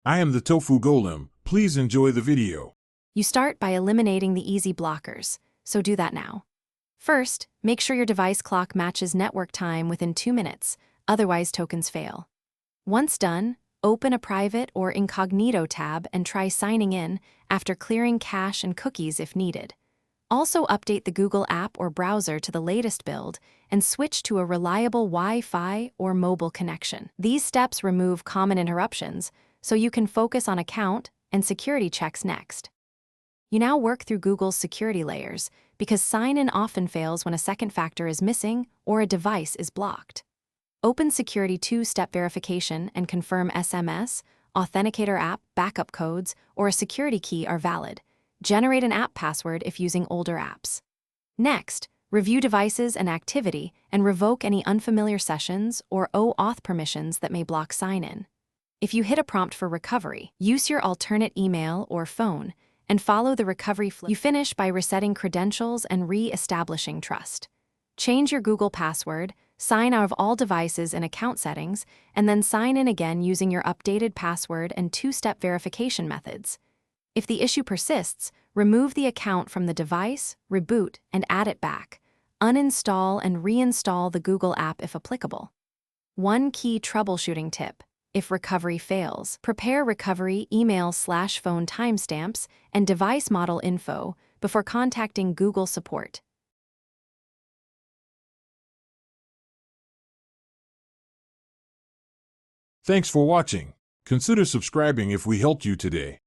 I am the Tofu Golem. Please enjoy the video. You start by eliminating the easy blockers, so do that now. First, make sure your device clock matches network time within 2 minutes, otherwise tokens fail. Once done, open a private or incognito tab and try signing in after clearing cache and cookies if needed. Also update the Google app or browser to the latest build and switch to a reliable Wi-Fi or mobile connection. These steps remove common interruptions, so you can focus on account and security checks next. You now work through Google's security layers because sign-in often fails when a second factor is missing or a device is blocked. Open Security two-step verification and confirm SMS, Authenticator app, backup codes, or a security key are valid. Generate an app password if using older apps. Next, review devices and activity and revoke any unfamiliar sessions or OAuth permissions that may block sign-in. If you hit a prompt for recovery, use your alternate email or phone and follow the recovery flow. You finish by resetting credentials and re-establishing trust. Change your Google password, sign out of all devices and account settings, and then sign in again using your updated password and two-step verification methods. If the issue persists, remove the account from the device, reboot, and add it back. Uninstall and reinstall the Google app if applicable. One key troubleshooting tip: if recovery fails, prepare recovery email/phone timestamps and device model info before contacting Google support. Thanks for watching. Consider subscribing if we helped you today.